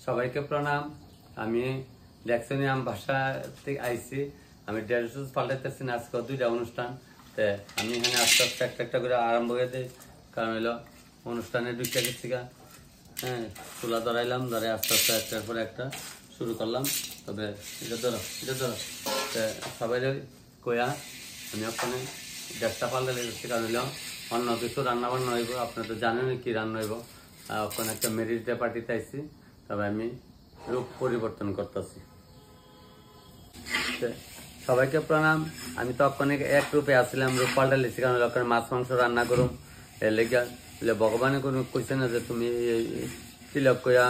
সবাইকে প্রণাম। আমি ল্যাক্সোনিয়াম ভাষা থেকে আইছি। আমি ড্রেস পাল্টাইতেছি না, আজকে দুইটা অনুষ্ঠান। আমি এখানে আস্তে আস্তে একটা করে আরম্ভ করে দিই, কারণ হলো অনুষ্ঠানে ঢুকে গেছি গা। হ্যাঁ, চুলা ধরাইলাম, ধরে আস্তে আস্তে একটার পরে একটা শুরু করলাম। তবে এটা ধরো সবাই কয়া আমি ওখানে গ্যাসটা পাল্টে লেগেছি, কারণ হলো অন্য কিছু রান্না বান্না হইব। আপনারা তো জানেন কি রান্না হইব। ওখানে একটা ম্যারেজ ডে পার্টিতে আইছি, তবে আমি রূপ পরিবর্তন করতেছি। সবাইকে প্রণাম। আমি তো ওখানে এক রূপে আসছিলাম, রূপ পাল্টা লেছি, কারণ ওখানে মাছ মাংস রান্না করুম। এর লেগে ভগবানে কোনো কইছে না যে তুমি তিলক কয়া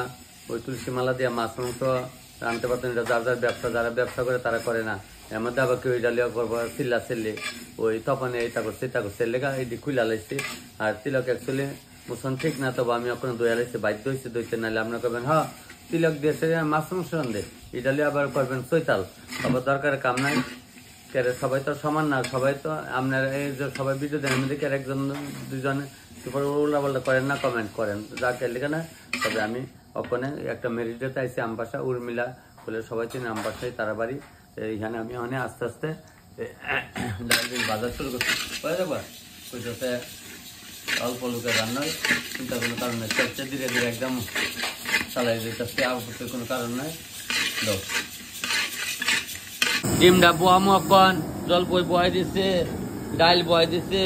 ওই তুলসী মালা দিয়া মাছ মাংস রানতে পারতেন। এটা যার যার ব্যবসা, যারা ব্যবসা করে তারা করে না। এর মধ্যে আবার কেউ ডালিয়া করবো চিল্লা চিল্লি, ওই তপনে এটা করছে এটা করছে, লেগা এটি খুলে লাইছে। আর তিলক অ্যাকচুয়ালি মোশন ঠিক না, তবে আমি ওখানে দইয়া লাইছি, বাধ্য হয়েছে দইতে। নাহলে আপনার করবেন হ্যাঁ তিলক দিয়েছে মাছ মাংস রান্ধে, ইডালি আবার করবেন চৈতাল। আবার দরকার কাম নাই। সবাই তো সমান না, সবাই তো আপনার এই যে সবাই ভিডিও দেন মধ্যে একজন দুজনে উল্টা পাল্টা করেন না, কমেন্ট করেন যা লিখে না। তবে আমি ওখানে একটা মেরিডেতে আইসি আমবাসা, উর্মিলা বলে সবাই চিনি, আমবাসায় তারা বাড়ি। এইখানে আমি অনেক আস্তে আস্তে বাজার শুরু করছি। হয়ে যাবো ওইটাতে অল্প লোকের রান্নায় চিন্তা কোনো কারণ নেই, ধীরে ধীরে একদম চালাই যেতেছে, আবশ্যক কোনো কারণ নাই। ডিমটা বোয়ামো এখন, জল বয় দিচ্ছে, ডাইল বয় দিচ্ছে,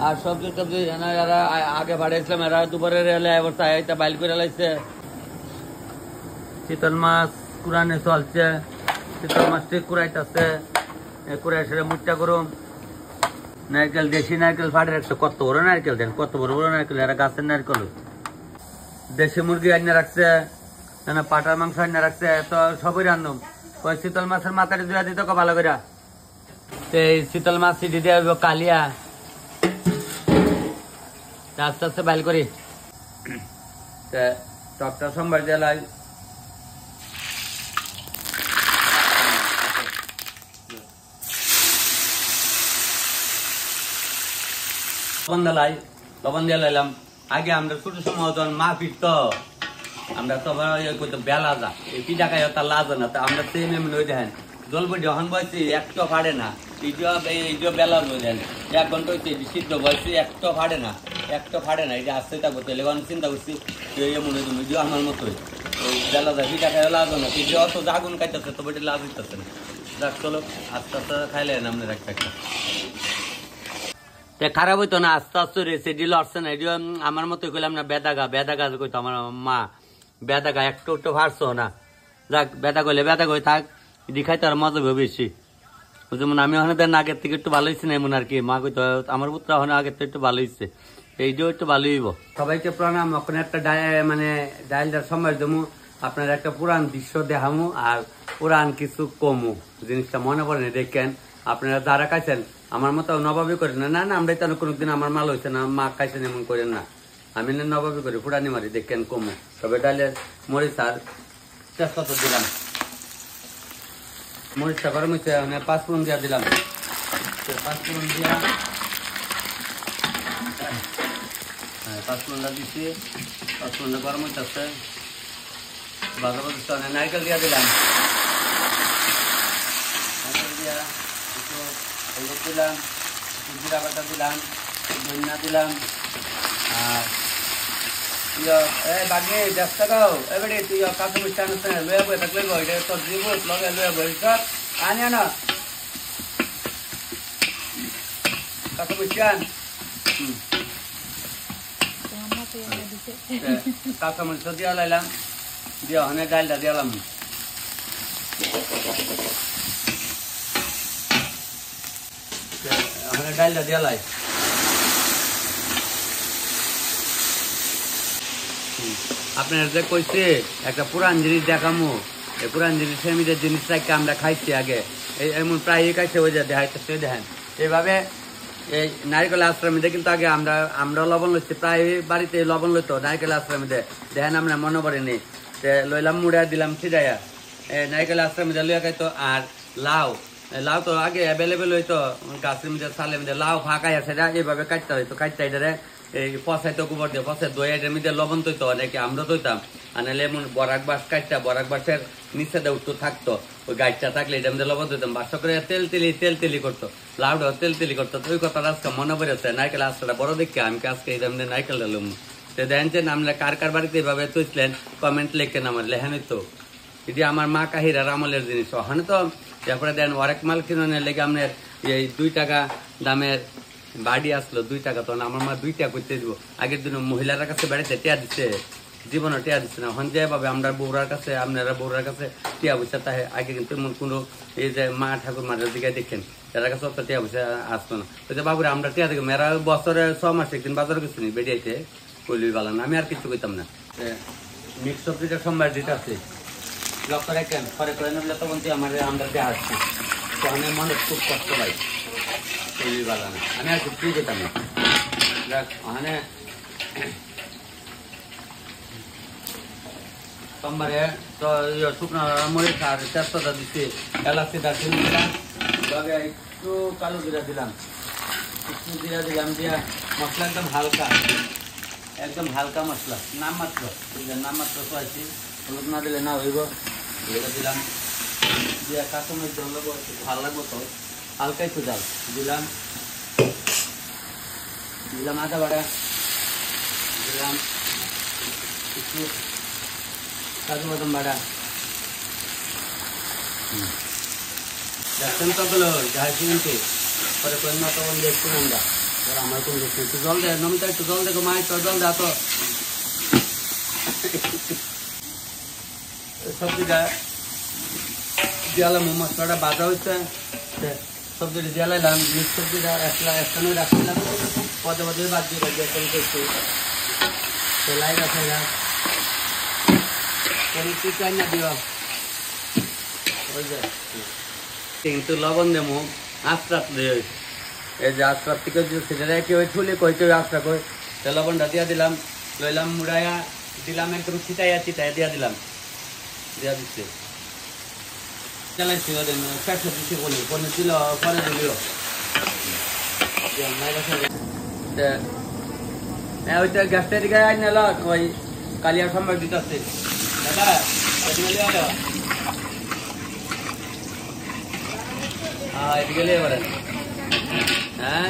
আর সবজি টবজি এরা আগে বাড়িয়েছিলাম, এরা দুপুরে রেলে এবার চাইটা বাইল করে লাইছে। চিতল মাছ কুড়ানে চলছে, চিতল মাছ ঠিক কুড়াইতেছে, কুড়াই সেটা মুটটা করুম। নারকেল, দেশি নারকেল ফাটে রাখছে, কত বড় নারকেল দেন, কত বড় বড় নারকেল, এরা গাছের নারকেল। দেশি মুরগি আনিয়ে রাখছে, পাটার মাংস আনিয়ে রাখছে, তো সবই রান্ধুম। ওই শীতল মাছের মাথাটা ধুয়া দিত ভালো করে। এই শীতল মাছ সিটি দিয়ে কালিয়া আস্তে আস্তে বাইল করি। টকটা সোমবার দিয়ে লাই, লবণ দিয়ে লাইলাম। আগে আমরা ছোট সময় যখন মা ফিরত, আমরা তো বেলা যা এই পিঠা খাই তার লাজা না, আমরা সেম এমন হয়ে দেখেন জলবি যখন বয়সি একটা ফাড়ে না, এই বেলা হয়ে দেন 1 ঘন্টা হয়েছে সিদ্ধ বয়সি একটা ফাড়ে না, এই যে আসতে থাকবো তাহলে চিন্তা করছি এমন হয়ে তুমি আমার মতোই ওই বেলা যায় পিঠা খাই লাজো না, পিঠে অত আগুন খাইতেছে তো বেটে লাভ দিতেছে না। যাক চলো আস্তে আস্তে খাইলে আপনার একটা খারাপ হইতো না, আস্তে আস্তে রেসে লড়ছে না। এটিও আমার মতো কইলাম না বেদা গাছ কইতো আমার মা, বেদা গা একটু একটু ফারছো না। যাক বেদা কইলে বেদা কই থাক, দেখাই তো আর মজা হবে বেশি। যেমন আমি ওখানে দেন আগের থেকে একটু ভালো হয়েছে না এমন আর কি। মা কইতো আমার পুত্র ওখানে আগের থেকে একটু ভালো হয়েছে, এইটাও একটু ভালো হইব। সবাইকে প্রণাম। ওখানে একটা মানে ডাইলটার সময় দেবো, আপনার একটা পুরান দৃশ্য দেখামু আর পুরান কিছু কমু, জিনিসটা মনে পড়ে না। দেখেন আপনারা যারা খাইছেন আমার মতো নবাবি করেন না, না আমরা তো কোনোদিন আমার মাল হয়েছে না, মা খাইছেন এমন করেন না। আমি নবাবি করি, ফুটানি মারি, দেখেন কমু। তবে ডাইলের মরিচ আর তেজপাতা দিলাম, মরিচটা গরম হয়েছে, 5 ফোড়ন দিয়া দিলাম। 5 ফোড়ন দিয়া 5 ফোড়নটা দিচ্ছি, 5 ফোড়নটা গরম হইতেছে, বাজা বাজতে নারকেল দিয়া দিলাম, নারকেল দিয়া একটু হলুদ দিলাম, একটু জিরা বাটা দিলাম, ধনিয়া দিলাম। আর বাকি ব্যবসা গাও এবারে তুই কাকু মিষ্টি আনুস না, লয়ে বই থাকলে এটা তোর দিব লগে লয়ে বই আনি আনা কাকু মিষ্টি আন। কাঁচা মরিচ দিয়া লাইলাম, দিয়া ওখানে ডালটা দিলাম, ওখানে ডালটা দিয়া লাই। আপনার যে কইছে একটা পুরান জিনিস দেখামো, এই পুরান জিনিসের মধ্যে জিনিসটাকে আমরা খাইছি আগে, এমন প্রায় খাইছে ওই যে দেখাইতেছে। দেখেন এইভাবে এই নারিকেল আশ্রমে কিন্তু আগে আমরা লবণ লইছি, প্রায় বাড়িতে লবণ লইতো নারিকেল আশ্রমে। দেখেন আমরা মনে করিনি, লইলাম মুড়া দিলাম ছিটাইয়া, নারিকেল আশ্রমে লইয়া খাইতো। আর লাউ তো আগে অ্যাভেলেবেল হইতো গাছের মধ্যে, সালের মধ্যে লাউ ফাঁকাই আছে, এইভাবে কাটতে হইতো, কাটতে এটারে এই পচাইতো গোবর দিয়ে পচাই দই এটার মধ্যে লবণ তৈতো অনেকে আমরা তৈতাম আর নাহলে এমন বরাক বাস কাটটা বরাক বাসের নিচে দিয়ে উঠতো থাকতো ওই গাছটা থাকলে এটার মধ্যে লবণ তৈতাম বাসা করে তেল তেলি করতো লাউড তেল তেলি করতো তো ওই কথাটা আজকে মনে পড়েছে নারকেল আজটা বড় দেখে আমি আজকে এই মধ্যে নারকেল ডালুম তো দেখেন যে নামলে কার কার বাড়িতে এইভাবে তুইছিলেন কমেন্ট লেখেন আমার লেখেন তো এটি আমার মা কাহিরার আমলের জিনিস ওখানে তো তারপরে দেন অরেক মাল কিনে লেগে আপনার এই 2 টাকা দামের বাড়ি আসলো 2 টাকা তখন আমার মা 2 টাকা করতে দিব আগের দিন মহিলার কাছে বাড়িতে টিয়া দিচ্ছে জীবনে টিয়া দিচ্ছে না এখন যেভাবে আমরা বৌরার কাছে আপনারা বৌরার কাছে টিয়া পয়সা তাহে আগে কিন্তু এমন কোনো এই যে মা ঠাকুর মার দিকে দেখেন তার কাছে অত টিয়া পয়সা আসতো না ওই যে বাবুরা আমরা টিয়া দেখি মেয়েরা বছরে 6 মাস একদিন বাজারে কিছু নেই বেরিয়েছে কইলি বালা না আমি আর কিছু কইতাম না মিক্স সবজিটা সোমবার দিতে আছে লক্ষ্য রাখেন পরে করে নেবলে তখন আমার আমরা দিয়ে আসছি তখন মনে খুব কষ্ট পাই কইলি বালা না আমি আর কিছু কইতাম না দেখ ওখানে সোমবারে তো শুকনো মরিচ আর তেজপাতা দিচ্ছি এলাচি দারচিনি দিলাম লগে একটু কালো জিরা দিলাম একটু জিরা দিলাম দিয়া মশলা একদম হালকা মশলা নাম মাত্র তো আছে হলুদ না দিলে না হইব এটা দিলাম দিয়া কাঁচামরিচ লাগবো ভালো লাগবো তো হালকা একটু ডাল দিলাম আদা বাটা দিলাম একটু কাজু বাদাম বাটা দেখছেন কতগুলো যাই কিনতে পরে কন্যা তখন দেখছেন আমরা আমার কোন দেখছেন একটু জল দেয় নমিতা একটু জল দেখো মা একটু জল দেয় তো সবজিটা দিয়ালাম মশলাটা বাজা হচ্ছে সবজিটা দিয়ালাইলাম মিক্স সবজিটা একখানে রাখছিলাম পদে বাদ দিয়ে করছি লাইট আছে না না দিও কিন্তু লবণ দেবো আস্তে এই যে আস্তে থেকে সেটা রেখে ওই ছুলে কই কেউ আস্তে কই লবণটা দিয়া দিলাম লইলাম মুড়াইয়া দিলাম একদম ছিটাইয়া দিয়া দিলাম দিয়া দিচ্ছে চালাইছি চারশো দিচ্ছি বলে দিল পরে দিল ওইটা গ্যাসটা দিকে নিল ওই কালিয়া সম্ভব দিতে দাদা এদিকে লিয়ে করেন হ্যাঁ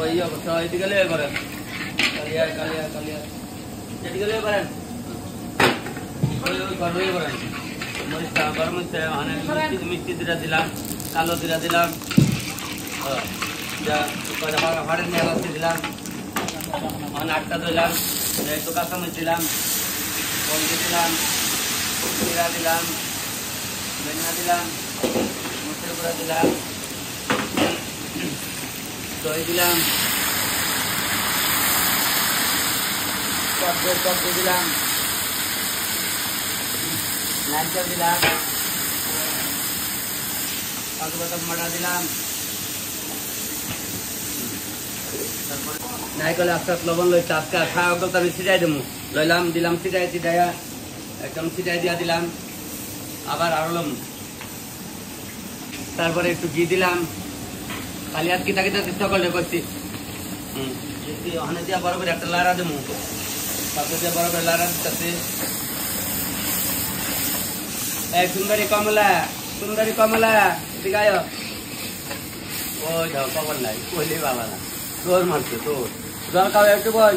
ওই অবস্থা এদিকে লিয়ে করেন কালিয়া এদিকে লিয়ে করেন করেন মরিচটা গরম হচ্ছে অনেক মিষ্টি দিরা দিলাম কালো দিরা দিলাম হরেন এলাচি দিলাম আটটা দিলাম একটু কাঁচামরিচ দিলাম হলদি দিলাম জিরা দিলাম ধনিয়া দিলাম মরিচের গুঁড়া দিলাম দই দিলাম টক দিলাম নারকেল দিলাম কাজু বাদাম বাটা দিলাম তারপরে নারকেল আস্তে আস্তে লবণ লই চাপকা খাওয়া গল্প আমি ছিটাই দেবো লইলাম দিলাম ছিটাইয়া একদম ছিটাই দিয়া দিলাম আবার আরলাম তারপরে একটু ঘি দিলাম খালি আর কিতা চেষ্টা করলে করছি ওখানে দিয়া বড় করে একটা লাড়া দেবো তারপর দিয়া বড় করে লাড়া দিতেছে সুন্দরী কমলা এদিকে আয় ওই যাও খবর নাই কইলি বাবা না তোর মারছে তোর জল খাও একটু বল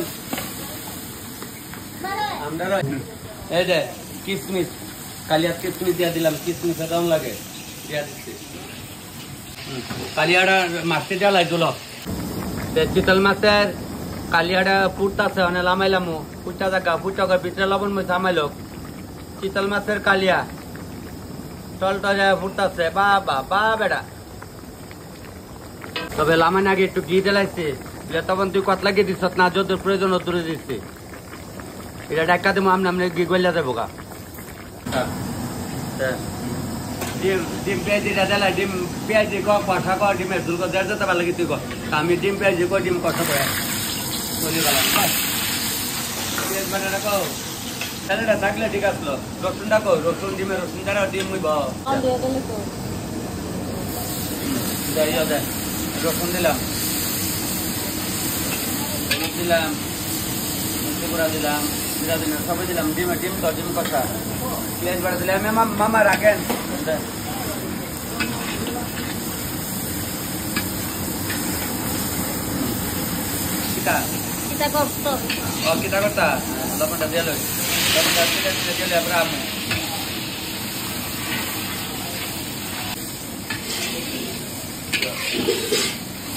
আমরা এই যে কিসমিস কালিয়া কিসমিস দিয়া দিলাম কিসমিস দাম লাগে দিয়া দিচ্ছি কালিয়াটা মাছটি জ্বালাই দিল চিতল মাছের কালিয়াটা ফুটতেছে অনেক লামাইলাম ফুটা থাকা ফুটা ভিতরে লবণ মধ্যে আমাইল চিতল মাছের কালিয়া টলটা যায় ফুটতেছে বা বেটা তবে লামাই আগে একটু ঘি জ্বালাইছে তখন তুই কত লাগিয়ে দিস না যত প্রয়োজন দূরে দিচ্ছি এটা ডাক্কা দেবো আমনে ঘি গলিয়া যাবো গা ডিম পেঁয়াজি জ্বালাই ডিম পেঁয়াজি কষা কর ডিমের ঝুল কর যেতে ভালো লাগে তুই কর আমি ডিম পেঁয়াজি কর ডিম কষা করে বলি গেলাম বাটা রাখো তাহলে থাকলে ঠিক আসলো রসুনটা কো রসুন ডিমের রসুন দ্বারা ডিম হইব রসুন দিলাম দিলাম, মিষ্টি গুঁড়া দিলাম, জিরা দিলাম, সবই দিলাম, ডিম তো ডিম কষা, পেঁয়াজ বাটা দিলাম। মামা রাখেন। kita kota, lama dah dia loh, lama dah dia lihat berapa.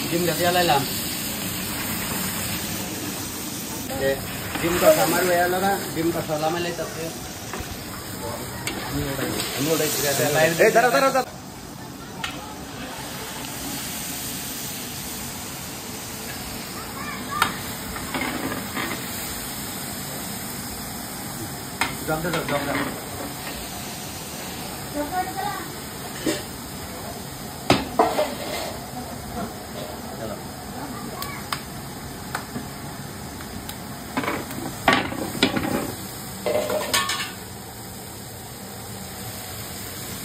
Jim dah dia lah. Jim ka samar waya lah, jim ka salam leh tapi. Ini udah cerita. Taruh. Jom dah.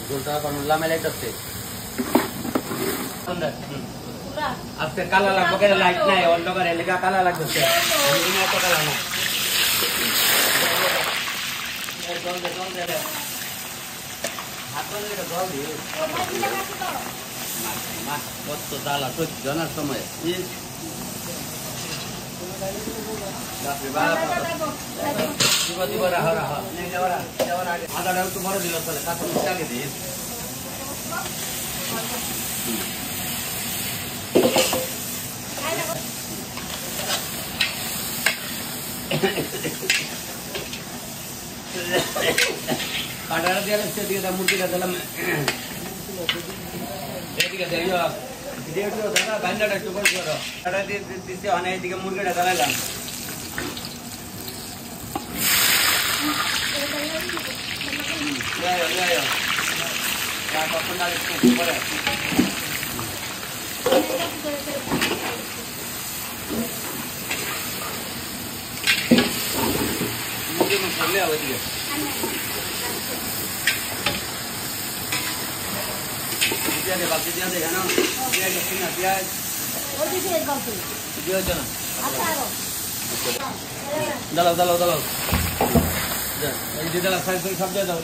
Gulta kalau lama lagi terus. Askar kalah lah, pakai light naik, orang tu kan elega kalah lah terus. Ini apa kalah nak? কত জ্বালা সহ্য জানার সময় আদাটা একটু বড় দিল চলে কাঁচা মিষ্টি আগে দিই কাটাটা দিয়ে সেদিকে মুরগিটা দিলাম এদিকে দেখো দাদা বান্ডাটা একটু করে করো কাটা দিয়ে দিচ্ছে অনেক এদিকে মুরগিটা দাঁড়ালাম কখন পরে মুরগি সামনে হবে দিকে বাকি দিয়ে দেখা না পেঁয়াজ দালাও এই দিয়ে সব দিয়ে দাও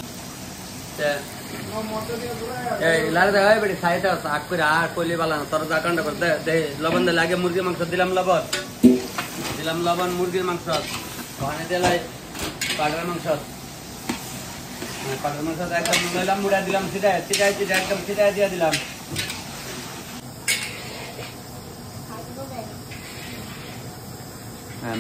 লাল দেখা বেটি সাইড আগ করে আর কইলে বালানো তোর জাকানটা করে দে লবণ দিলে আগে মুরগির মাংস দিলাম লবণ মুরগির মাংস ওখানে দিলাই পাটার মাংস একদম নিলাম মুড়া দিলাম চিটাই একদম চিটাই দিয়ে দিলাম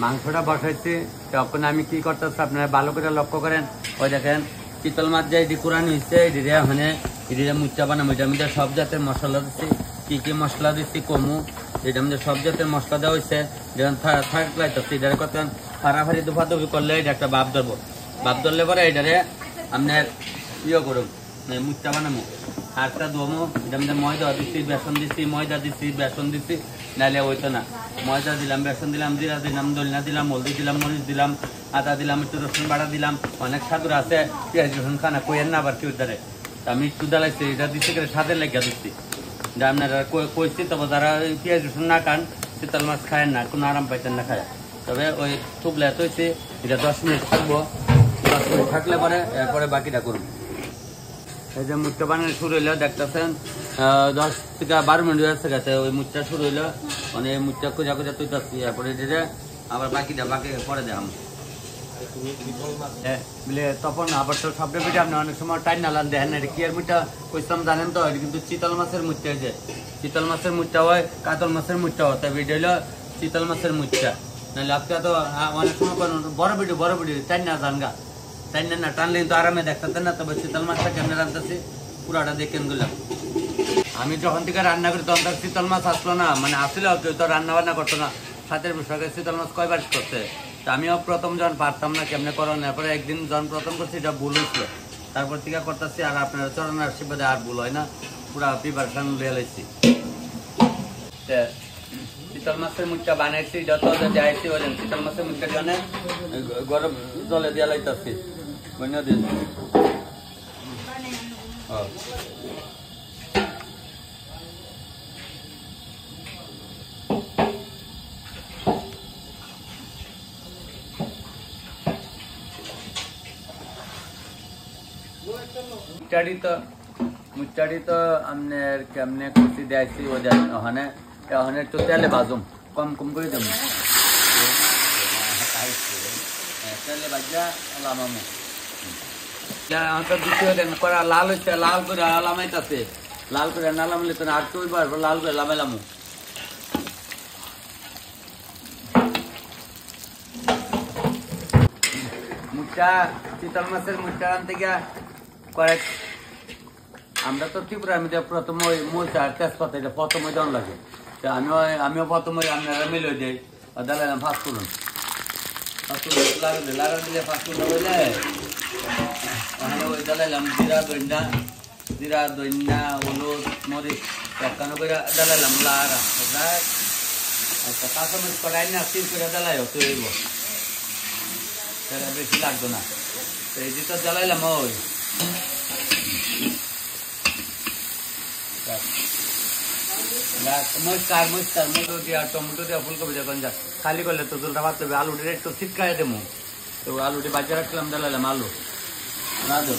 মাংসটা বসাইছি তখন আমি কি করতেছি আপনারা ভালো করে লক্ষ্য করেন ওই দেখেন চিতল মাছ যে এটি কোরআন হয়েছে এদিকে মানে এদিকে মুচা বানাবো এটার মধ্যে সব জাতের মশলা দিচ্ছি কি মশলা দিচ্ছি কমু এটার মধ্যে সব জাতের মশলা দেওয়া হয়েছে যেমন থার্ড লাইতেছি এটার কথা ফাড়াফাড়ি দুফাদুফি করলে এটা একটা বাপ ধরলে পরে এটারে আপনার ইয়ে করুন মুচা বানাবো হাড়টা ধোমো এটার মধ্যে ময়দা দিচ্ছি বেসন দিচ্ছি নাহলে হইতো না ময়দা দিলাম বেসন দিলাম জিরা দিলাম দলিনা দিলাম হলদি দিলাম মরিচ দিলাম আদা দিলাম একটু রসুন বাটা দিলাম অনেক সাদুর আছে পেঁয়াজ রসুন খানা কইয়েন না আবার কেউ ধরে আমি একটু দাঁড়াইছি এটা দিচ্ছি করে স্বাদের লেগে দিচ্ছি যা আপনারা কইছি তবে যারা পেঁয়াজ রসুন না খান শীতল মাছ খায় না কোনো আরাম পাইতেন না খায় তবে ওই থুবলে তৈছি এটা 10 মিনিট থাকবো 10 মিনিট থাকলে পরে এরপরে বাকিটা করুন এই যে মুচটা বানানো শুরু হইলো দেখতেছেন 10 থেকে 12 মিনিট হয়ে গেছে ওই মুচটা শুরু হইলো মানে মুচটা কোজা তৈরি এরপরে যেটা আবার বাকি পরে দেখাম তখন আবার তো সব পেটে আপনি অনেক সময় টাইম নালান দেখেন না এটা কি আর মুচটা কইতাম জানেন তো এটা কিন্তু চিতল মাছের মুচটা হয়েছে চিতল মাছের মুচটা হয় কাতল মাছের মুচটা হয় তবে এটা হইলো চিতল মাছের মুচটা নাহলে আপনি তো অনেক সময় বড় ভিডিও টাইম না জানগা টাইম না টানলে কিন্তু আরামে দেখতেন না তবে চিতল মাছটা কেমনে রান্নাছি পুরাটা দেখেন গুলাম আমি যখন থেকে রান্না করি তখন তার শীতল মাছ আসলো না মানে আসলে কেউ তো রান্না বান্না করতো না সাথের বিষয়ে শীতল মাছ কয়বার করতে আমিও প্রথম যখন পারতাম না কেমনে করো এরপরে একদিন যখন প্রথম করছি এটা ভুল হয়েছিল তারপর থেকে করতেছি আর আপনার চরণ আশীর্বাদে আর ভুল হয় না পুরা প্রিপারেশন লিয়ে লাইছি শীতল মাছের মুখটা বানাইছি যত যাইছি বলেন শীতল মাছের মুখটা জন্য গরম জলে দিয়ে লাইতেছি বন্য দিন মুচাড়ি তো আপনার কেমনে কুচি দিয়েছি ওখানে ওখানে একটু তেলে ভাজুম কম কম করে দেবো তেলে ভাজা লামামু করা লাল হচ্ছে লাল করে লামাইতেছে লাল করে না লামলে তো আর তুই লাল করে লামাইলামু মুচা চিতল মাছের মুচা আনতে গিয়া কয়েক আমরা তো ত্রিপুরার মধ্যে প্রথম ওই মুচা তেজপাতা এটা প্রথমে দেওয়ান লাগে আমিও প্রথমে আপনারা মিলে দিই দাঁড়ালাম ফাস্টফুডন লাগা দিলে ফাস্টফুডটা বললে ওখানে ওই দাঁড়ালাম জিরা দইনা হলুদ মরিচ একখানো করে দাঁড়ালাম লাগা আচ্ছা কাঁচামরিচ কড়াই না তিন করে দাঁড়াই তৈব বেশি লাগতো না তো এই যে তো জ্বালাইলাম ওই টমেটো দিয়া ফুলকপি যখন যা খালি করলে তো জলটা ভাত হবে আলুটি একটু ছিটকাই দেবো তো আলুটি বাজিয়ে রাখলাম জ্বালাইলাম আলু রাজো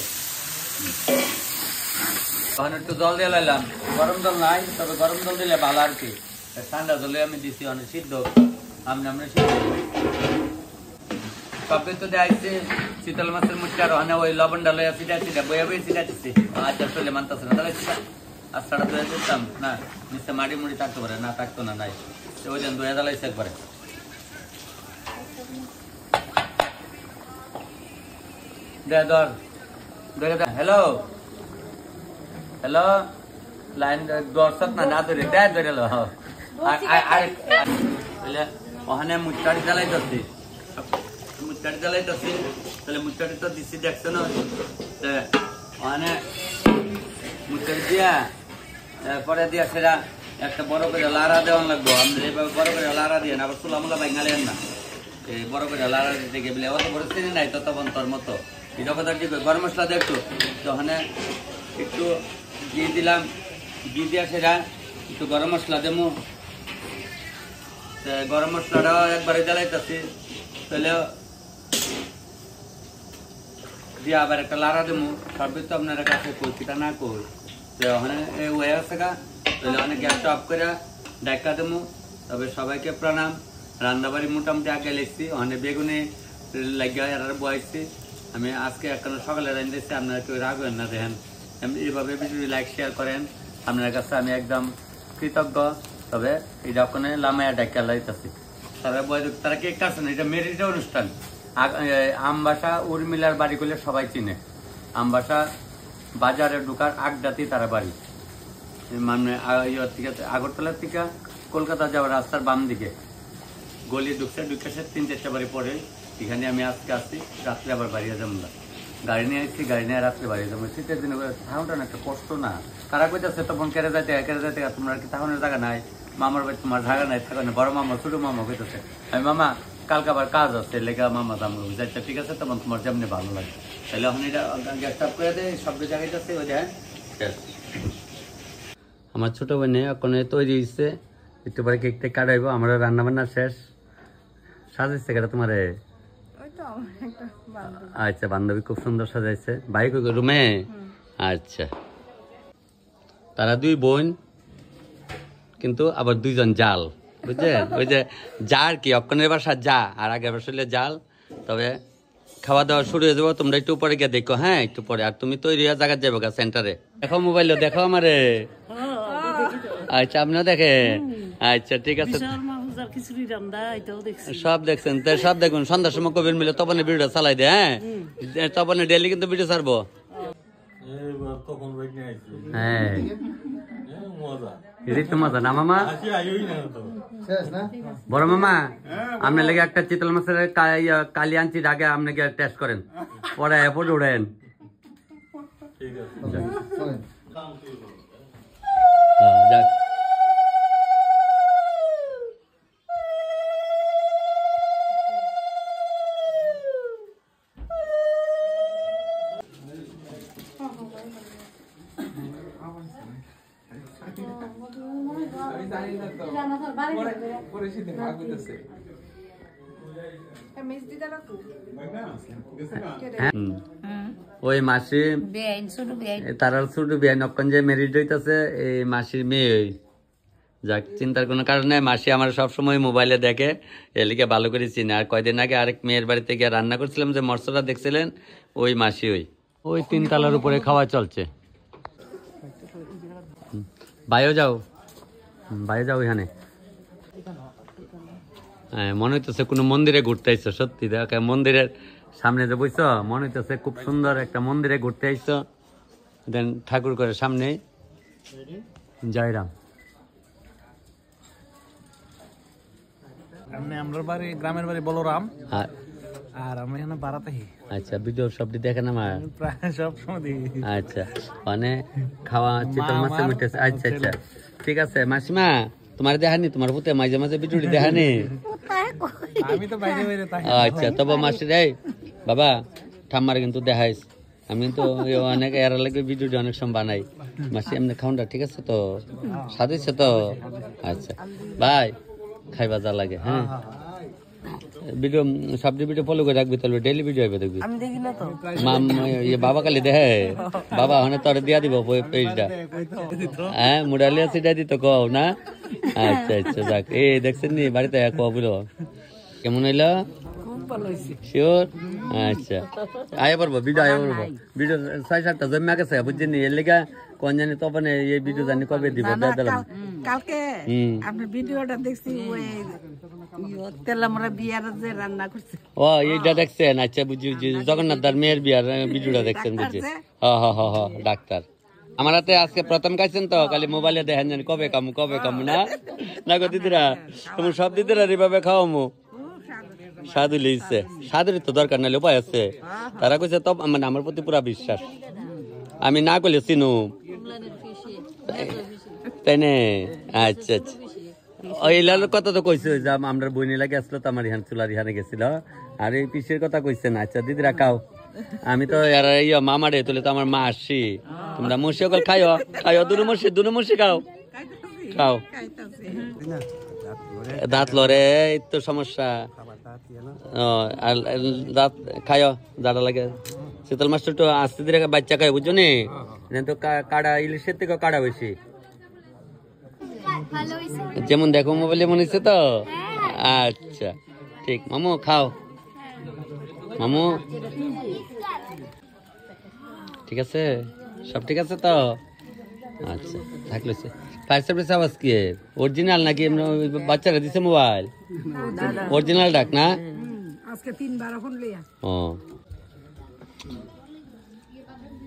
তখন একটু জল দিয়ে লাইলাম গরম জল নাই তবে গরম জল দিলে ভালো আর কি ঠান্ডা জলে আমি দিছি অনেক সিদ্ধ আমরা সিদ্ধ সব তো দেখাইছে শীতল মাছের মুচা ওখানে ওই লবণ ডালে সিটা বইয়া বই সিটাচ্ছে আজ আসলে মানতেছে না তাহলে আস্তাটা ধুয়ে দিতাম না নিচে মাটি মুড়ি থাকতে পারে না থাকতো না নাই ওই দিন ধুয়ে জ্বালাইছে একবারে হ্যালো হ্যালো লাইন দর্শক না ধরে দেয় ধরে ওখানে মুচাটি জ্বালাইতেছি মুচাটি জ্বালাইতেছি তাহলে মুচাটি তো দিচ্ছি দেখছো না ওখানে মুচাটি দিয়া পরে দিয়া সেটা একটা বড় করে লাড়া দেওয়ান লাগবো আমাদের এইভাবে বড় করে লাড়া দিয়ে না আবার চুলা মুলা বাইঙালেন না এই বড় করে লাড়া দিতে গেলে অত বড় চিনি নাই ততক্ষণ তোর মতো এটা কথা কি গরম মশলা দিয়ে একটু ওখানে একটু ঘি দিলাম ঘি দিয়া সেটা একটু গরম মশলা দেবো গরম মশলাটাও একবারে জ্বালাইতেছি তাহলে দিয়ে আবার একটা লাড়া দেবো সবই তো আপনার কাছে কইটা না কই তো ওখানে হয়ে আছে গা তাহলে অনেক গ্যাসটা অফ করে ডাকা দেবো তবে সবাইকে প্রণাম রান্নাবাড়ি মোটামুটি আগে লিখছি ওখানে বেগুনে লাগিয়ে এরা বয়াইছি আমি আজকে এখন সকালে রান্ধিয়েছি আপনারা কেউ রাখবেন না দেখেন এইভাবে ভিডিও লাইক শেয়ার করেন আপনার কাছে আমি একদম কৃতজ্ঞ তবে এটা ওখানে লামায়া ডাকা লাইতেছি তারা কেক কাটছেন এটা মেরিট অনুষ্ঠান আমবাসা উর্মিলার বাড়ি করলে সবাই চিনে আমবাসা বাজারে ঢোকার আগডাতেই তারা বাড়ি মানে আগরতলার থেকে কলকাতা যাওয়ার রাস্তার বাম দিকে গলি ঢুকছে 3-4টা বাড়ি পরে এখানে আমি আজকে আসছি রাত্রে আবার বাড়িয়ে যাবো না গাড়ি নিয়ে আসছি গাড়ি নিয়ে রাত্রে বাড়িয়ে যাবো শীতের দিনে থাউনটা একটা কষ্ট না তারা কইতেছে তখন কেড়ে যাইতে তোমরা কি থাউনের জায়গা নাই মামার বাড়ি তোমার জায়গা নাই থাকো না বড় মামা ছোট মামা কইতেছে আমি মামা কালকে আবার কাজ আছে লেখা মামা দাম যাইতে ঠিক আছে তখন তোমার যেমনি ভালো লাগে তাহলে এখন এটা গ্যাস অফ করে দেয় সব জায়গাটাছে ওই দেখেন আমার ছোট বোনে এখন তৈরি হয়েছে একটু পরে কেকটা কাটাইবো আমার রান্না বান্না শেষ সাজাইছে কেটা তোমার আচ্ছা বান্ধবী খুব সুন্দর সাজাইছে ভাই কই রুমে আচ্ছা তারা দুই বোন কিন্তু আবার দুইজন জাল বুঝছেন ওই যে জার কি অক্ষণের বাসা যা আর আগের বাসা হলে জাল তবে খাওয়া দাওয়া শুরু হয়ে যাবো তোমরা একটু পরে গিয়ে দেখো হ্যাঁ একটু পরে আর তুমি তৈরি হয়ে জায়গা যাবো গা সেন্টারে দেখো মোবাইলে দেখো আমারে আচ্ছা আপনিও দেখেন আচ্ছা ঠিক আছে সব দেখছেন সব দেখুন সন্ধ্যার সময় কবির মিলে তপনে ভিডিও চালাই দে হ্যাঁ তপনে ডেলি কিন্তু ভিডিও ছাড়বো হ্যাঁ তো মজা না মামা বড় মামা আপনার লেগে একটা চিতল মাছের কালি আনছি আগে আপনাকে টেস্ট করেন পরে ফটো উড়েন যাক পরে শীতে ভাগ হইতেছে ওই মাসি তার ছোট বিয়ে নক্ষণ যে মেরিট হইতেছে এই মাসির মেয়ে। যাক, চিন্তার কোনো কারণ নাই। মাসি আমার সবসময় মোবাইলে দেখে, এলিকে ভালো করে চিনে। আর কয়দিন আগে আরেক মেয়ের বাড়িতে গিয়ে রান্না করছিলাম, যে মরসটা দেখছিলেন ওই মাসি। ওই 3 তলার উপরে খাওয়া চলছে। বাইরে যাও, বাইরে যাও। এখানে হ্যাঁ, মনে হইতেছে কোনো মন্দিরে ঘুরতে আইছো। সত্যি দেখ, মন্দিরের সামনে যে বইছো, মনে হইতেছে খুব সুন্দর একটা মন্দিরে ঘুরতে আইছো। দেন ঠাকুর করে সামনে জয়রাম। আমরা বাড়ি গ্রামের বাড়ি বলরাম, আর আমি এখানে বাড়াতে। আচ্ছা, ভিডিও সবটি দেখেন আমার প্রায় সব সময় দেখি। আচ্ছা, মানে খাওয়া চিতল মাছের মিটেছে। আচ্ছা আচ্ছা, ঠিক আছে। মাসিমা তোমার দেখানি, তোমার পুতে মাঝে মাঝে ভিডিওটি দেখানি। আমি তো বাইরে বাইরে থাকি। আচ্ছা, তবে মাসি রে বাবা ঠাম্মার কিন্তু দেখাইস। আমি কিন্তু অনেক এর লাগে ভিডিওটি অনেক সময় বানাই। মাসি এমনি খাওয়াটা ঠিক আছে তো? স্বাদ হয়েছে তো? আচ্ছা ভাই, খাইবা যা লাগে। হ্যাঁ, ভিডিও সবটি ভিডিও ফলো করে রাখবি, তাহলে ডেইলি ভিডিও আসবে দেখবি। আমি দেখি না তো বাবা কালি দেখে, বাবা ওখানে তোর দিয়া দিব পেজটা। হ্যাঁ, মুডালিয়া সিটা দিত কও না। আচ্ছা আচ্ছা, যাক। এই দেখছেন নি বাড়িতে কও বলো কেমন হইলো? শিওর? আচ্ছা, আয় পারবো ভিডিও, আয় পারবো ভিডিও 6-7টা জমা গেছে বুঝছেন নি। এর লেগা কোন জানি তো এই ভিডিও জানি কবে দিব। কালকে আপনার ভিডিওটা দেখছি, ওই তেলামরা বিয়ার যে রান্না করছে। ও এইটা দেখছেন? আচ্ছা, বুঝি জগন্নাথ দার মেয়ের বিয়ার ভিডিওটা দেখছেন বুঝছি। হ্যাঁ হ্যাঁ হ্যাঁ হ্যাঁ, ডাক্তার আমার হাতে আজকে প্রথম খাইছেন তো, খালি মোবাইলে দেখেন জানি কবে কামু না না গো দিদিরা, তুমি সব দিদিরা এভাবে খাওয়ামু। সাধু লিখছে, সাধুরই তো দরকার নাহলে উপায় আছে। তারা কইছে তো মানে আমার প্রতি পুরা বিশ্বাস, আমি না করলে চিনু তাই না? আচ্ছা আচ্ছা, ওই লালের কথা তো কইছে যে আমরা বইনি লাগে আসলো তো, আমার ইহান চুলার ইহানে গেছিল। আর এই পিসের কথা কইছে না। আচ্ছা দিদিরা খাও, আমি তো মামারে তুলে তো আমার মা আসছি। তোমরা মসি সকল খাইও, খাইও দুনো মসি খাও খাও। দাঁত লড়ে এই তো সমস্যা। আর দাঁত খাইও, দাঁড়া লাগে। শীতল মাছটা একটু আস্তে ধীরে বাচ্চা খাই, বুঝছো নি? তো কাড়া ইলিশের থেকে কাড়া বেশি। যেমন দেখো মোবাইলে মনে হচ্ছে তো। আচ্ছা ঠিক, মামু খাও। মামু ঠিক আছে, সব ঠিক আছে তো? আচ্ছা থাকলো। ফায়ার সার্ভিস আওয়াজ কি অরিজিনাল নাকি বাচ্চারা দিছে মোবাইল? অরিজিনাল ডাক না? আজকে 3-12 ফোন লইয়া। ও,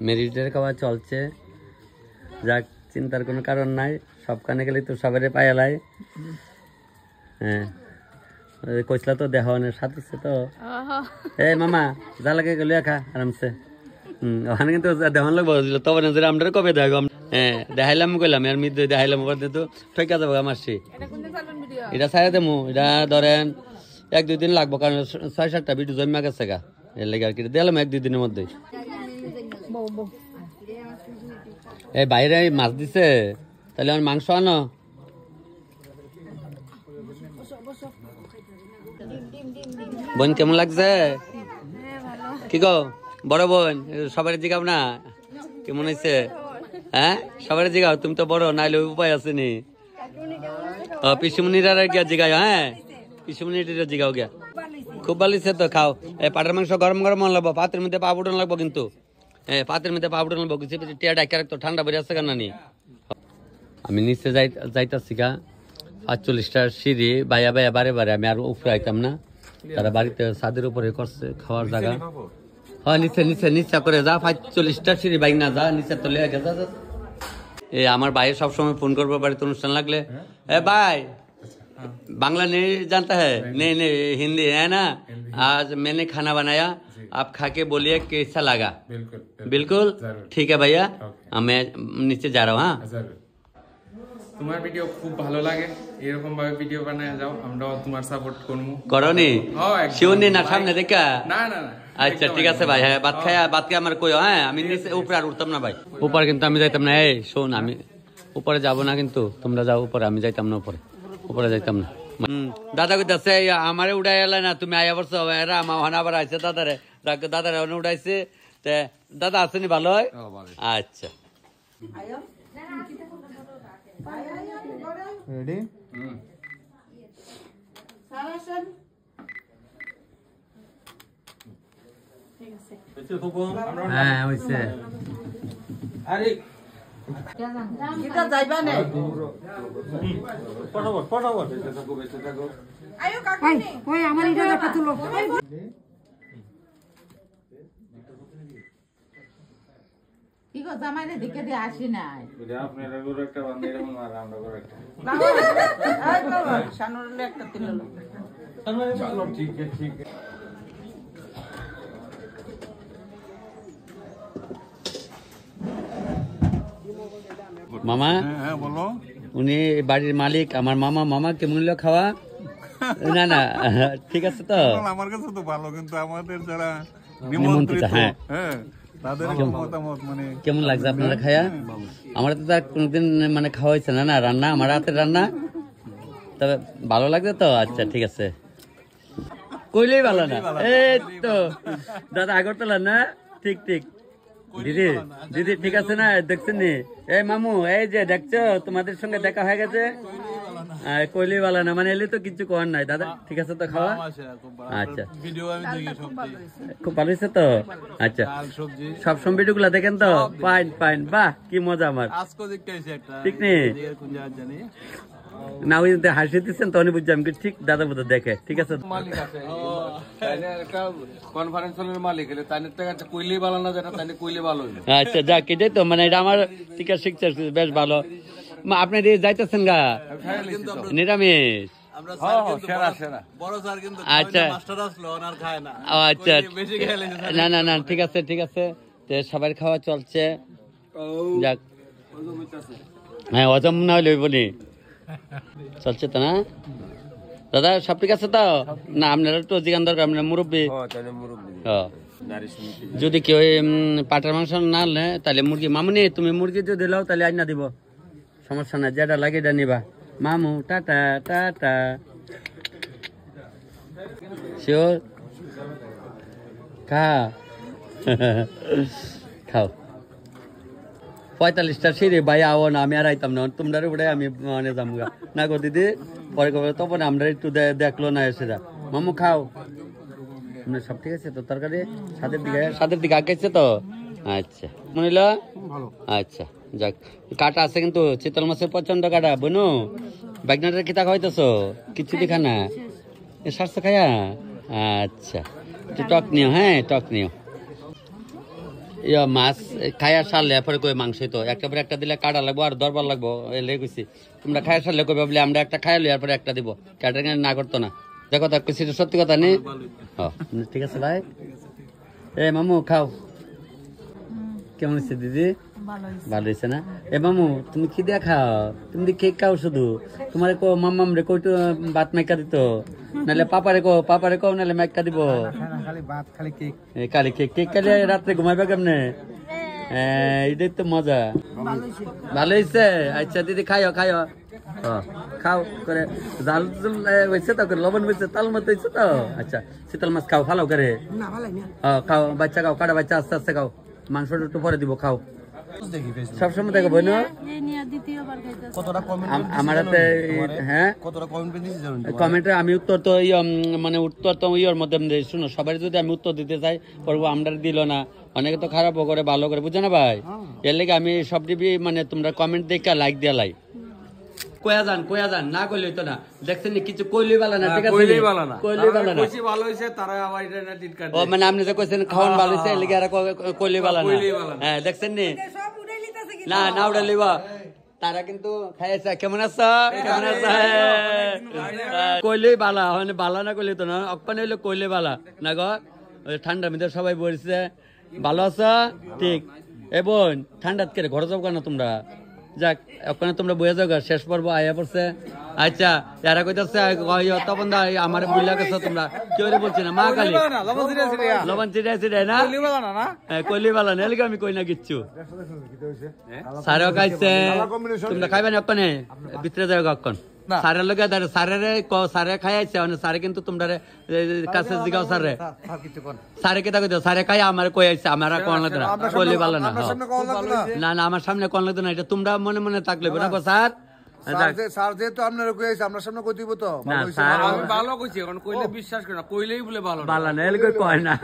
মেরিটের খাওয়া চলছে। যাক, চিন্তার কোনো কারণ নাই। সব কানে গেলে তো সবারই পায়ালাই। হ্যাঁ, কইসলা তো দেহ অনেক সাথে তো। এই মামা যা লাগে গেলে খা আরামসে। ওখানে কিন্তু দেখান লাগবো তবে আমরা কবে দেখ। হ্যাঁ, দেখাইলাম কইলাম আর মিদ দেখাইলাম তো ঠেকা যাবো মাসি। এটা ছাড়া দেবো, এটা ধরেন 1-2 দিন লাগবো, কারণ 6-7টা ভিডিও জমা গেছে গা। এর লেগে আর কি দিলাম 1-2 দিনের মধ্যে। এই বাইরে মাছ দিছে, তাহলে আমার মাংস আনো। বোন কেমন লাগছে? কি গো বড় বোন, সবাই জিগাও না কেমন হয়েছে? হ্যাঁ, সবাই জিগাও, তুমি তো বড়, নাইলে উপায় আছে নি। পিসুমনিরা গিয়া জিগাও। হ্যাঁ, পিসুমনিরা জিগাও গিয়া। খুব ভালো হয়েছে তো, খাও। পাটার মাংস গরম গরম লাগবো, পাতের মধ্যে পা বুটন লাগবো কিন্তু। হ্যাঁ, পাতের মধ্যে পা বুটন লাগবো, কিছু টিয়া ডাক্তার তো ঠান্ডা বেড়ে আছে কেন নি। আমি নিচে যাইতাছি গা, 45টা সিঁড়ি বাইয়া বাইয়া বারে বারে, আমি আর উপরে আইতাম না। তারা বাড়িতে ছাদের উপরে করছে খাওয়ার জায়গা। হ্যাঁ, নিচে নিচে নিচে করে যা, 45টা সিঁড়ি বাইক না যা, নিচে তো লেগে যা। আমার भाई सब समय फोन कर बाड़ीते अनुष्ठान लगले, ए भाई बांग्ला नहीं जानता है? नहीं नहीं, हिंदी है ना। आज मैंने खाना बनाया, आप खा के बोलिए कैसा लगा। बिल्कुल ठीक है भैया, मैं नीचे जा रहा हूँ। हाँ, তোমার ভিডিও খুব ভালো লাগে, এরকম ভাবে ভিডিও বানায় যাও, আমরাও তোমার সাপোর্ট করব। করনি শিওনি না সামনে দেখা? না না না। আচ্ছা ঠিক আছে ভাই, হ্যাঁ ভাত খায় আমার কইও। হ্যাঁ, আমি নিচে উপরে আর উঠতাম না ভাই, উপরে কিন্তু আমি যাইতাম না। এই শোন, আমি উপরে যাবো না কিন্তু, তোমরা যাও উপরে, আমি যাইতাম না উপরে, উপরে যাইতাম না। দাদা কইতাছে আমারে উড়াই এলা না তুমি আয়া বলছো এরা আমার হন আবার আইছে দাদারে দাদারে হন উড়াইছে তে দাদা আসেনি ভালো হয় আচ্ছা রেডি হ্যাঁ হইছে আরে এটা যাইবা না পটাপট আয়ো কাকা ওই আমার এটা দেখা তুলো কি গো জামাইরে দেখে দিয়ে আসি নাই আপনারা গরু একটা বান্ধে এরকম আর আমরা গরু একটা আই বাবা শানুরলে একটা তুলো চলো ঠিক আছে মামা হ্যাঁ বলো উনি বাড়ির মালিক আমার মামা মামা কেমন হলো খাওয়া না না ঠিক আছে তো আমার কাছে তো ভালো কিন্তু আমাদের যারা নিমন্ত্রিত, হ্যাঁ। হ্যাঁ তাদের মতামত মানে কেমন লাগছে আপনারা খায়া আমার তো তার কোনোদিন মানে খাওয়া হয়েছে না না রান্না আমার হাতের রান্না তবে ভালো লাগছে তো আচ্ছা ঠিক আছে কইলেই ভালো না এই তো দাদা আগরতলা না ঠিক ঠিক দিদি দিদি ঠিক আছে না দেখছেন নি এই মামু এই যে দেখছো তোমাদের সঙ্গে দেখা হয়ে গেছে কইলেই ভালো না মানে এলে তো কিছু করার নাই দাদা ঠিক আছে তো খাওয়া আচ্ছা ভিডিও আমি দেখি সব খুব ভালো হয়েছে তো আচ্ছা সবজি সব সময় ভিডিও গুলা দেখেন তো ফাইন ফাইন বাহ কি মজা আমার আজকে দেখতে এসে একটা ঠিক নেই কোন জায়গা জানি না ওই যে হাসি দিচ্ছেন তখনই বুঝলাম কি ঠিক দাদা বোধ দেখে ঠিক আছে মালিক আছে তাইলে একটা কনফারেন্স হলের মালিক হলে তাইলে তো একটা কইলেই ভালো না যেটা তাইলে কইলে ভালো হইলো আচ্ছা যাক এটাই তো মানে এটা আমার ঠিক আছে শিখছে বেশ ভালো আপনি যাইতেছেন গা নিরামিষ আমরা সেরা সেরা বড় স্যার কিন্তু আচ্ছা মাস্টার আসলো ওনার খায় না ও আচ্ছা বেশি খেয়ে না না না ঠিক আছে ঠিক আছে তো সবার খাওয়া চলছে যাক হ্যাঁ অজম না হলে বলি চলছে তো না দাদা সব ঠিক আছে তো না আপনারা একটু জিজ্ঞান দরকার আপনার মুরব্বী যদি কেউ পাটার মাংস না আনলে তাহলে মুরগি মামুনি তুমি মুরগি যদি দিলাও তাহলে আজ না দিব সমস্যা না যেটা লাগে এটা নিবা মামু টাটা টাটা শিওর খাও 45টা সিঁড়ি ভাই আও না আমি আর আইতাম না তোমরা উঠে আমি মানে যামগা না গো দিদি পরে কবে তখন আমরা একটু দেখলো না এসে যা মামু খাও সব ঠিক আছে তো তরকারি সাদের দিকে আগাইছে তো আচ্ছা মনিল আচ্ছা যাক কাটা আছে কিন্তু চিতল মাছের প্রচন্ড কাটা বনু ব্যাগনাটের কিতা খাওয়াইতেছো কিছু দেখা না স্বাস্থ্য খায়া আচ্ছা একটু টক নিও হ্যাঁ টক নিও মাছ খায়া সারলে পরে কই মাংস তো একটা পরে একটা দিলে কাটা লাগবো আর দরবার লাগবো লেগেছি তোমরা খায়া সারলে কই ভাবলে আমরা একটা খাইলো এরপরে একটা দিব ক্যাটারিং না করতো না দেখো তার কিছু সত্যি কথা নেই ঠিক আছে ভাই এ মামু খাও কেমন হচ্ছে দিদি ভালো হয়েছে না এ মামু তুমি কি দিয়া খাও তুমি কেক খাও শুধু তোমার কো মাম্মাম রে কইতো ভাত মাইকা দিত নাহলে পাপারে কো নাহলে মাইকা দিব খালি ভাত খালি কেক কালি কেক কেক খালি রাত্রে ঘুমাইবে কেমনে এটাই তো মজা ভালো হয়েছে আচ্ছা দিদি খাইও খাও করে জাল হয়েছে তো লবণ হয়েছে তাল মতো হয়েছে তো আচ্ছা শীতল মাছ খাও ভালো করে খাও বাচ্চা খাও কাটা বাচ্চা আস্তে আস্তে খাও মাংসটা একটু পরে দিব খাও সবসময় দেখো বোন আমার হাতে হ্যাঁ কমেন্টে আমি উত্তর তো মানে উত্তর তো ইয়ের মধ্যে শুনো সবাই যদি আমি উত্তর দিতে চাই পড়বো আমরা দিল না অনেকে তো খারাপও করে ভালো করে বুঝছো না ভাই এর লেগে আমি সব দিবি মানে তোমরা কমেন্ট দেখে লাইক দিয়া লাই কয়া যান না কইলে তো না দেখছেন কিছু কইলেই ভালো না ঠিক আছে কইলেই ভালো না বেশি ভালো হইছে তারা আবার এটা না টিটকাট ও মানে আপনি যে কইছেন খাওয়ান ভালো হইছে এর লেগে আর কইলেই ভালো না হ্যাঁ দেখছেন নি না না উড়ে লইবা তারা কিন্তু খাইছে কেমন আছো কইলেই ভালো মানে ভালো না কইলে তো না অকপানে হইলে কইলে ভালো না গো ঠান্ডার মধ্যে সবাই বলছে ভালো আছো ঠিক এ বোন ঠান্ডাত করে ঘরে যাও কেন তোমরা যাক ওখানে তোমরা বয়ে যাও শেষ পর্ব আয়া পড়ছে আচ্ছা যারা কইতাছে তখন আমার বুঝলা গেছো তোমরা কেউ বলছি না মা কালী লবণ চিড়াই না কইলি ভালো না এলিকে আমি কই না কিচ্ছু সারেও খাইছে তোমরা খাইবে না ওখানে ভিতরে যাও কখন স্যারের লগে স্যারে খাইছে মানে স্যারে কিন্তু তোমরা কাছে জিগাও স্যারে স্যারে কেটা কইতো স্যারে খাই আমার কই আইছে আমার কোন লাগতো না কইলে ভালো না না না আমার সামনে কোন লাগতো না এটা তোমরা মনে মনে থাকলে না গো স্যার স্যার যেহেতু আপনারা কই আইছে আমরা সামনে কই দিব তো না স্যার আমি ভালো কইছি এখন কইলে বিশ্বাস করে না কইলেই বলে ভালো ভালো না এর কই কয় না